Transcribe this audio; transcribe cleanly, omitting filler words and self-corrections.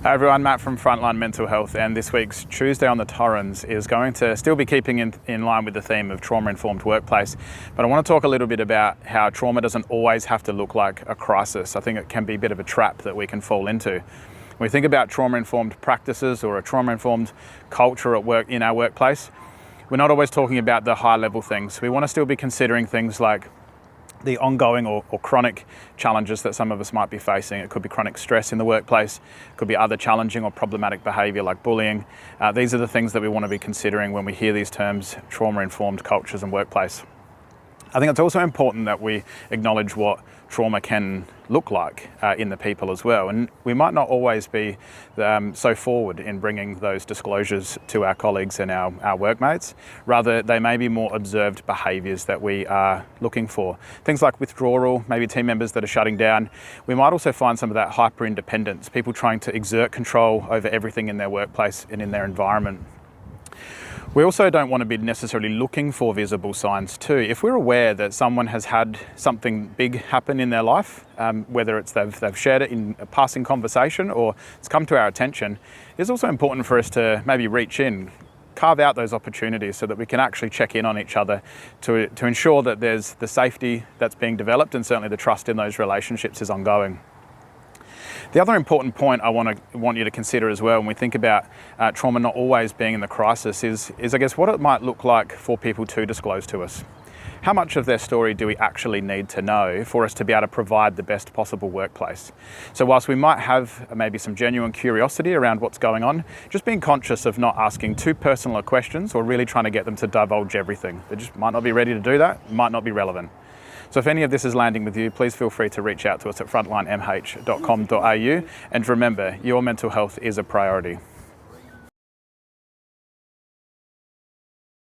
Hi everyone, Matt from Frontline Mental Health, and this week's Tuesday on the Torrens is going to still be keeping in line with the theme of trauma-informed workplace. But I want to talk a little bit about how trauma doesn't always have to look like a crisis. I think it can be a bit of a trap that we can fall into. When we think about trauma-informed practices or a trauma-informed culture at work in our workplace, we're not always talking about the high-level things. We want to still be considering things like the ongoing or chronic challenges that some of us might be facing. It could be chronic stress in the workplace, it could be other challenging or problematic behaviour like bullying. These are the things that we want to be considering when we hear these terms, trauma-informed cultures and workplace. I think it's also important that we acknowledge what trauma can look like in the people as well. And we might not always be so forward in bringing those disclosures to our colleagues and our workmates. Rather, they may be more observed behaviours that we are looking for. Things like withdrawal, maybe team members that are shutting down. We might also find some of that hyper-independence, people trying to exert control over everything in their workplace and in their environment. We also don't want to be necessarily looking for visible signs too. If we're aware that someone has had something big happen in their life, whether it's they've shared it in a passing conversation or it's come to our attention, it's also important for us to maybe reach in, carve out those opportunities so that we can actually check in on each other to ensure that there's the safety that's being developed and certainly the trust in those relationships is ongoing. The other important point I want you to consider as well when we think about trauma not always being in the crisis is I guess what it might look like for people to disclose to us. How much of their story do we actually need to know for us to be able to provide the best possible workplace? So whilst we might have maybe some genuine curiosity around what's going on, just being conscious of not asking too personal questions or really trying to get them to divulge everything. They just might not be ready to do that, might not be relevant. So if any of this is landing with you, please feel free to reach out to us at frontlinemh.com.au, and remember, your mental health is a priority.